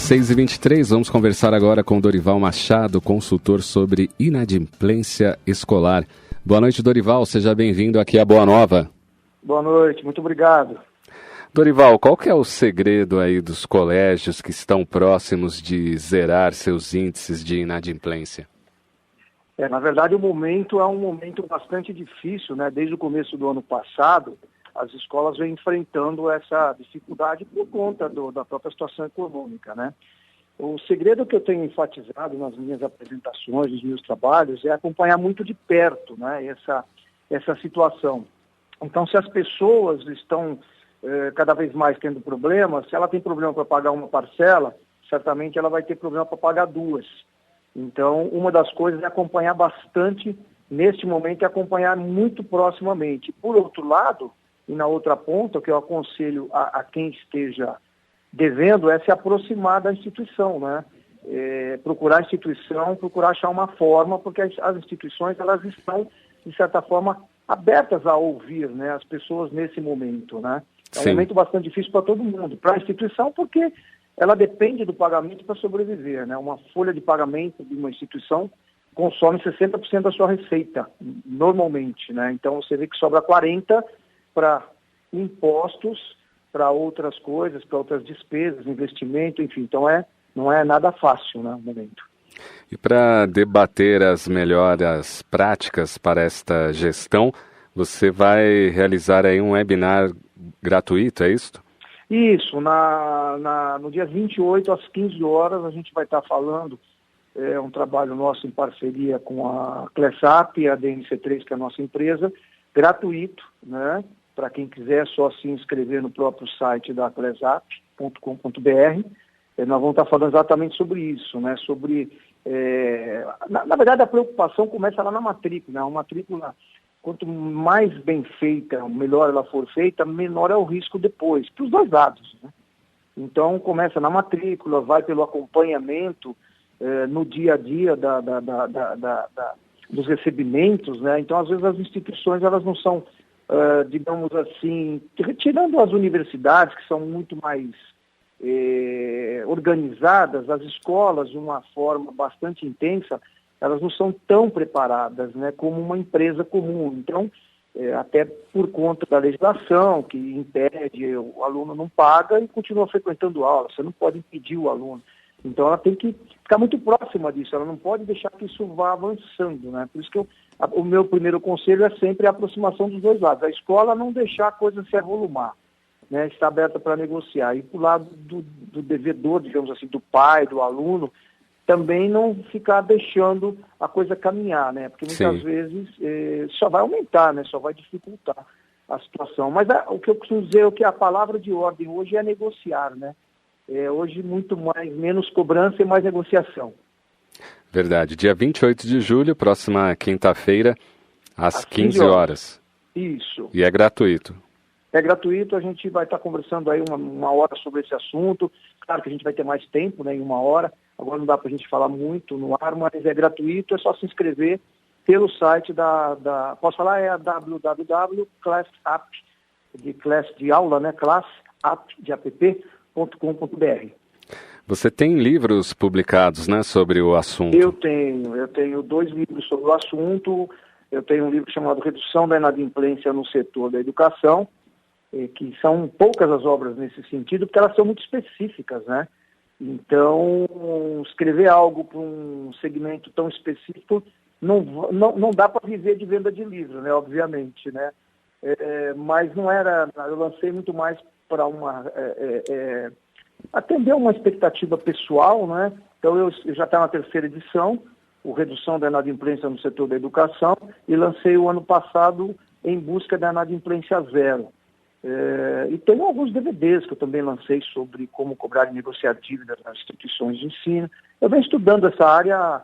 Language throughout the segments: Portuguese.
6h23, vamos conversar agora com Dorival Machado, consultor sobre inadimplência escolar. Boa noite, Dorival, seja bem-vindo aqui à Boa Nova. Boa noite, muito obrigado. Dorival, qual que é o segredo aí dos colégios que estão próximos de zerar seus índices de inadimplência? Na verdade, o momento é um momento bastante difícil, né? Desde o começo do ano passado, as escolas vêm enfrentando essa dificuldade por conta da própria situação econômica, né? O segredo que eu tenho enfatizado nas minhas apresentações, nos meus trabalhos, é acompanhar muito de perto, né, essa situação. Então, se as pessoas estão cada vez mais tendo problemas, se ela tem problema para pagar uma parcela, certamente ela vai ter problema para pagar duas. Então, uma das coisas é acompanhar bastante, neste momento, é acompanhar muito proximamente. Por outro lado, e na outra ponta, o que eu aconselho a quem esteja devendo é se aproximar da instituição, né? Procurar a instituição, procurar achar uma forma, porque as instituições, elas estão, de certa forma, abertas a ouvir, né, as pessoas nesse momento, né? É um momento bastante difícil para todo mundo, para a instituição, porque ela depende do pagamento para sobreviver, né? Uma folha de pagamento de uma instituição consome 60% da sua receita, normalmente, né? Então, você vê que sobra 40% para impostos, para outras coisas, para outras despesas, investimento, enfim. Então, não é nada fácil, né, no momento. E para debater as melhores práticas para esta gestão, você vai realizar aí um webinar gratuito, é isso? Isso, no dia 28, às 15 horas, a gente vai estar falando, um trabalho nosso em parceria com a Clesap e a DNC3, que é a nossa empresa, gratuito, né? Para quem quiser, é só se inscrever no próprio site da clesap.com.br. Nós vamos estar falando exatamente sobre isso, né? Sobre, na verdade, a preocupação começa lá na matrícula, né? Uma matrícula, quanto mais bem feita, melhor ela for feita, menor é o risco depois, para os dois lados, né? Então, começa na matrícula, vai pelo acompanhamento no dia a dia dos recebimentos, né? Então, às vezes, as instituições, elas não são, digamos assim, tirando as universidades, que são muito mais organizadas, as escolas, de uma forma bastante intensa, elas não são tão preparadas, né, como uma empresa comum. Então, até por conta da legislação, que impede, o aluno não paga e continua frequentando aula, você não pode impedir o aluno. Então, ela tem que ficar muito próxima disso, ela não pode deixar que isso vá avançando, né? Por isso que o meu primeiro conselho é sempre a aproximação dos dois lados. A escola não deixar a coisa se avolumar, né? Está aberta para negociar. E para o lado do devedor, digamos assim, do pai, do aluno, também não ficar deixando a coisa caminhar, né? Porque muitas vezes só vai aumentar, né? Só vai dificultar a situação. Mas o que eu costumo dizer é que a palavra de ordem hoje é negociar, né? Hoje menos cobrança e mais negociação. Verdade. Dia 28 de julho, próxima quinta-feira, às 15 horas. Isso. E é gratuito. É gratuito, a gente vai estar conversando aí uma hora sobre esse assunto. Claro que a gente vai ter mais tempo, né, em uma hora. Agora não dá para a gente falar muito no ar, mas é gratuito, é só se inscrever pelo site posso falar, é a www.classap, de class de aula, né, class.app.com.br. Você tem livros publicados, né, sobre o assunto? Eu tenho 2 livros sobre o assunto. Eu tenho um livro chamado Redução da Inadimplência no Setor da Educação, que são poucas as obras nesse sentido, porque elas são muito específicas, né? Então, escrever algo para um segmento tão específico não dá para viver de venda de livro, né? Obviamente, né? Mas não era, eu lancei muito mais para atender uma expectativa pessoal, né? Então, eu já está na 3ª edição, o Redução da Inadimplência no Setor da Educação, e lancei o ano passado Em Busca da Inadimplência Zero. E tem alguns DVDs que eu também lancei sobre como cobrar e negociar dívidas nas instituições de ensino. Eu venho estudando essa área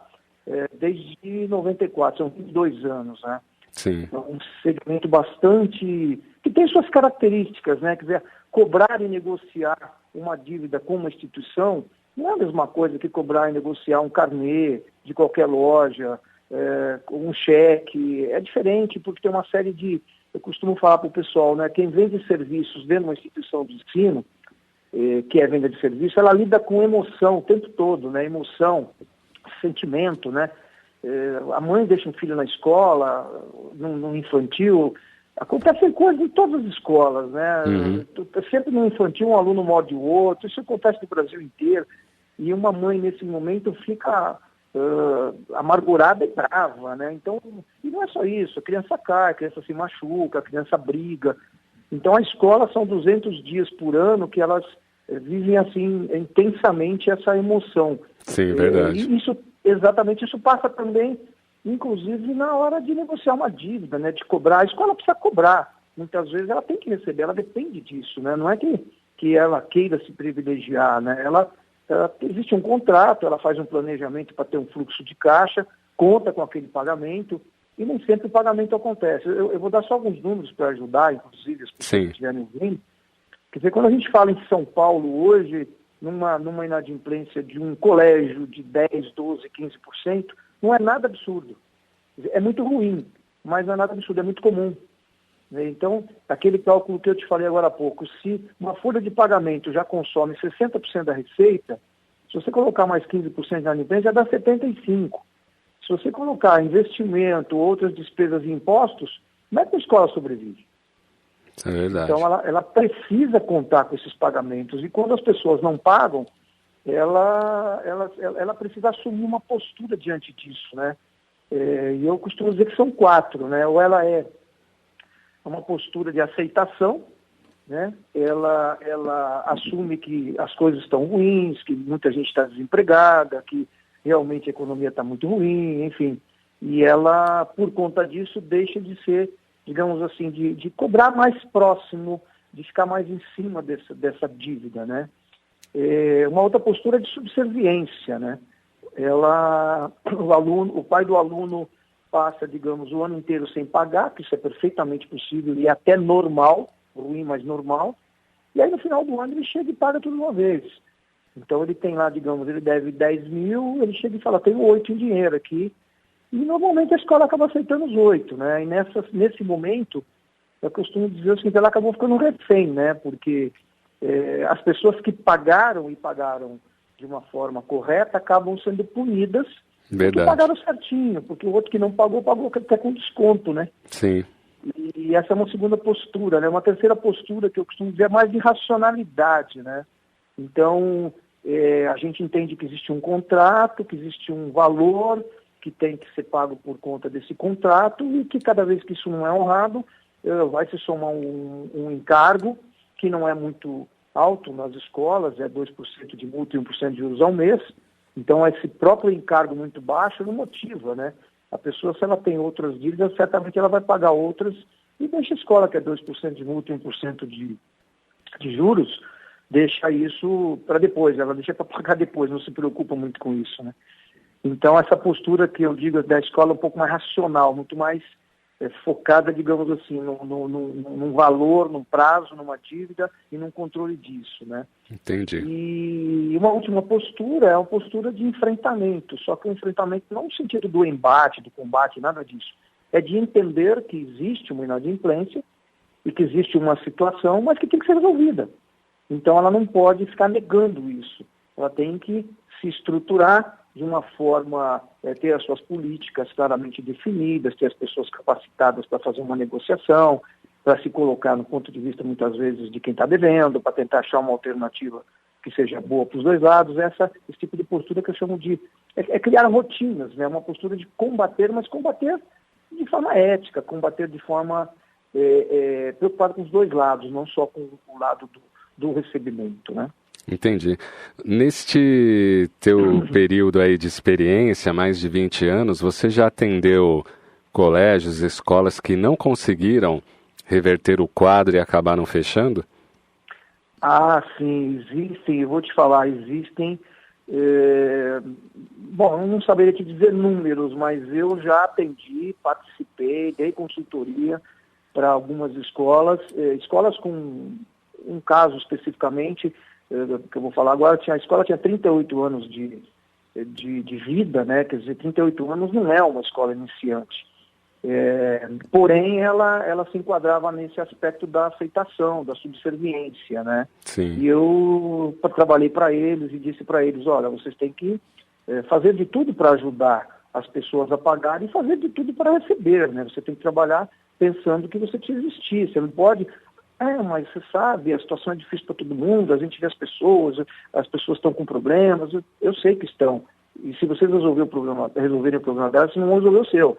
desde 94, são 22 anos, né? Sim. É um segmento bastante... que tem suas características, né? Quer dizer, cobrar e negociar uma dívida com uma instituição não é a mesma coisa que cobrar e negociar um carnê de qualquer loja, um cheque. É diferente, porque tem uma série de... Eu costumo falar para o pessoal, né? Quem vende serviços dentro de uma instituição de ensino, que é venda de serviço, ela lida com emoção o tempo todo, né? Emoção, sentimento, né? A mãe deixa um filho na escola, no infantil, acontecem coisas em todas as escolas, né? Uhum. Sempre no infantil um aluno morde o outro, isso acontece no Brasil inteiro, e uma mãe nesse momento fica amargurada e brava, né? Então, e não é só isso, a criança cai, a criança se machuca, a criança briga. Então a escola são 200 dias por ano que elas vivem assim intensamente essa emoção. Sim, verdade. E exatamente isso passa também, inclusive na hora de negociar uma dívida, né? De cobrar. A escola precisa cobrar. Muitas vezes ela tem que receber, ela depende disso, né? Não é que ela queira se privilegiar, né? Existe um contrato, ela faz um planejamento para ter um fluxo de caixa, conta com aquele pagamento, e nem sempre o pagamento acontece. Eu vou dar só alguns números para ajudar, inclusive, as pessoas que estiverem ouvindo. Quer dizer, quando a gente fala em São Paulo hoje, numa inadimplência de um colégio de 10, 12, 15%, não é nada absurdo. É muito ruim, mas não é nada absurdo, é muito comum. Então, aquele cálculo que eu te falei agora há pouco, se uma folha de pagamento já consome 60% da receita, se você colocar mais 15% na inadimplência, já dá 75%. Se você colocar investimento, outras despesas e impostos, como é que a escola sobrevive? É verdade. Então, ela precisa contar com esses pagamentos. E quando as pessoas não pagam, ela precisa assumir uma postura diante disso, né? E eu costumo dizer que são 4, né? Ou ela é uma postura de aceitação, né? Ela assume que as coisas estão ruins, que muita gente está desempregada, que realmente a economia está muito ruim, enfim. E ela, por conta disso, deixa de ser, digamos assim, de cobrar mais próximo, de ficar mais em cima dessa dívida, né? Uma outra postura é de subserviência, né? O pai do aluno passa, digamos, o ano inteiro sem pagar, que isso é perfeitamente possível e até normal, ruim, mas normal, e aí no final do ano ele chega e paga tudo de uma vez. Então ele tem lá, digamos, ele deve 10 mil, ele chega e fala, tenho 8 em dinheiro aqui, e normalmente a escola acaba aceitando os 8, né? E nesse momento, eu costumo dizer o seguinte, ela acabou ficando refém, né? Porque as pessoas que pagaram e pagaram de uma forma correta acabam sendo punidas. Verdade. Porque pagaram certinho, porque o outro que não pagou até com desconto, né? Sim. E essa é uma segunda postura, né? Uma terceira postura que eu costumo dizer é mais de racionalidade, né? Então, a gente entende que existe um contrato, que existe um valor que tem que ser pago por conta desse contrato e que cada vez que isso não é honrado, vai se somar um encargo que não é muito alto nas escolas, é 2% de multa e 1% de juros ao mês. Então, esse próprio encargo muito baixo não motiva, né? A pessoa, se ela tem outras dívidas, certamente ela vai pagar outras e deixa a escola, que é 2% de multa e 1% de juros, deixa isso para depois, ela deixa para pagar depois, não se preocupa muito com isso, né? Então, essa postura que eu digo da escola é um pouco mais racional, muito mais focada, digamos assim, num valor, num prazo, numa dívida e num controle disso, né? Entendi. E uma última postura é uma postura de enfrentamento, só que o enfrentamento não no sentido do embate, do combate, nada disso. É de entender que existe uma inadimplência e que existe uma situação, mas que tem que ser resolvida. Então ela não pode ficar negando isso. Ela tem que se estruturar de uma forma, ter as suas políticas claramente definidas, ter as pessoas capacitadas para fazer uma negociação, para se colocar no ponto de vista, muitas vezes, de quem está devendo, para tentar achar uma alternativa que seja boa para os dois lados. Esse tipo de postura que eu chamo de... criar rotinas, né? Uma postura de combater, mas combater de forma ética, combater de forma preocupada com os dois lados, não só com o lado do recebimento, né? Entendi. Neste teu período aí de experiência, mais de 20 anos, você já atendeu colégios, escolas que não conseguiram reverter o quadro e acabaram fechando? Ah, sim, existem, eu vou te falar, existem. Bom, eu não saberia te dizer números, mas eu já atendi, participei, dei consultoria para algumas escolas, escolas com um caso especificamente, que eu vou falar agora, a escola tinha 38 anos de vida, né? Quer dizer, 38 anos não é uma escola iniciante. Porém, ela se enquadrava nesse aspecto da aceitação, da subserviência, né? Sim. E eu trabalhei para eles e disse para eles, olha, vocês têm que fazer de tudo para ajudar as pessoas a pagar e fazer de tudo para receber, né? Você tem que trabalhar pensando que você precisa existir, você não pode... mas você sabe, a situação é difícil para todo mundo, a gente vê as pessoas estão com problemas, eu sei que estão. E se vocês resolverem o problema delas, você não vão resolver o seu.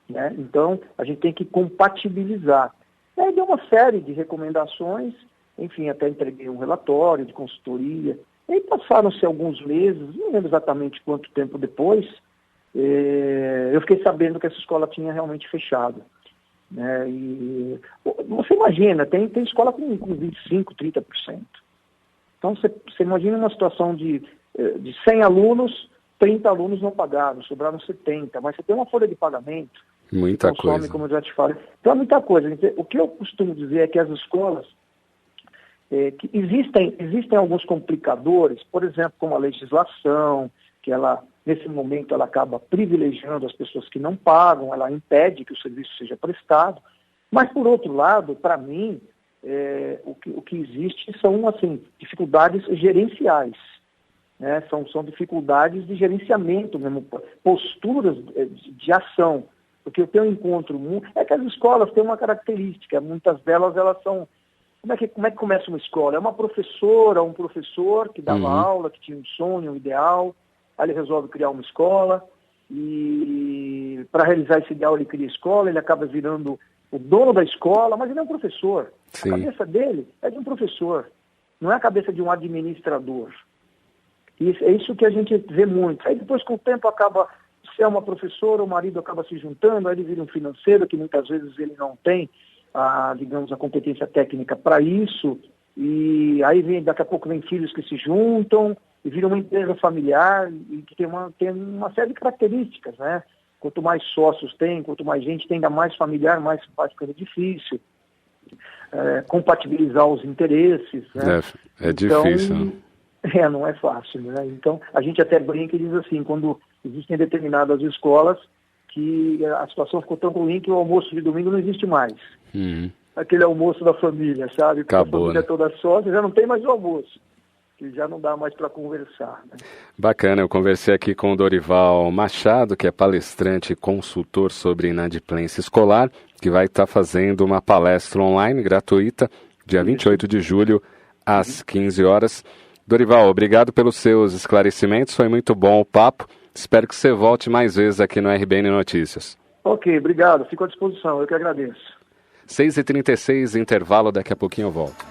Né? Então, a gente tem que compatibilizar. E aí deu uma série de recomendações, enfim, até entreguei um relatório de consultoria. E aí passaram-se alguns meses, não lembro exatamente quanto tempo depois, eu fiquei sabendo que essa escola tinha realmente fechado. Né? E você imagina, tem escola com 25%, 30%. Então, você imagina uma situação de 100 alunos, 30 alunos não pagaram, sobraram 70, mas você tem uma folha de pagamento. Muita consome, coisa. como eu já te falei. Então é muita coisa. O que eu costumo dizer é que as escolas, que existem alguns complicadores, por exemplo, como a legislação, que ela, nesse momento, ela acaba privilegiando as pessoas que não pagam, ela impede que o serviço seja prestado. Mas, por outro lado, para mim, o que existe são, assim, dificuldades gerenciais. Né? São dificuldades de gerenciamento mesmo, posturas de ação. Porque eu tenho um encontro... É que as escolas têm uma característica, muitas delas elas são... Como é que começa uma escola? É uma professora, um professor que dava aula, que tinha um sonho, um ideal, aí ele resolve criar uma escola, e para realizar esse ideal ele cria a escola, ele acaba virando o dono da escola, mas ele é um professor. Sim. A cabeça dele é de um professor, não é a cabeça de um administrador. E é isso que a gente vê muito. Aí depois, com o tempo, acaba... Se é uma professora, o marido acaba se juntando, aí ele vira um financeiro, que muitas vezes ele não tem, a competência técnica para isso, e aí daqui a pouco vem filhos que se juntam, e vira uma empresa familiar, e que tem uma série de características, né? Quanto mais sócios tem, quanto mais gente tem, ainda mais familiar, mais faz coisa difícil. Compatibilizar os interesses, né? É difícil. Não é fácil, né? Então, a gente até brinca e diz assim, quando existem determinadas escolas que a situação ficou tão ruim que o almoço de domingo não existe mais. Aquele almoço da família, sabe? Acabou, a família né? toda sócia, já não tem mais o almoço, que já não dá mais para conversar. Né? Bacana, eu conversei aqui com o Dorival Machado, que é palestrante e consultor sobre inadimplência escolar, que vai estar fazendo uma palestra online gratuita, dia 28 de julho, às 15 horas. Dorival, obrigado pelos seus esclarecimentos, foi muito bom o papo. Espero que você volte mais vezes aqui no RBN Notícias. Ok, obrigado, fico à disposição, eu que agradeço. 6h36, intervalo, daqui a pouquinho eu volto.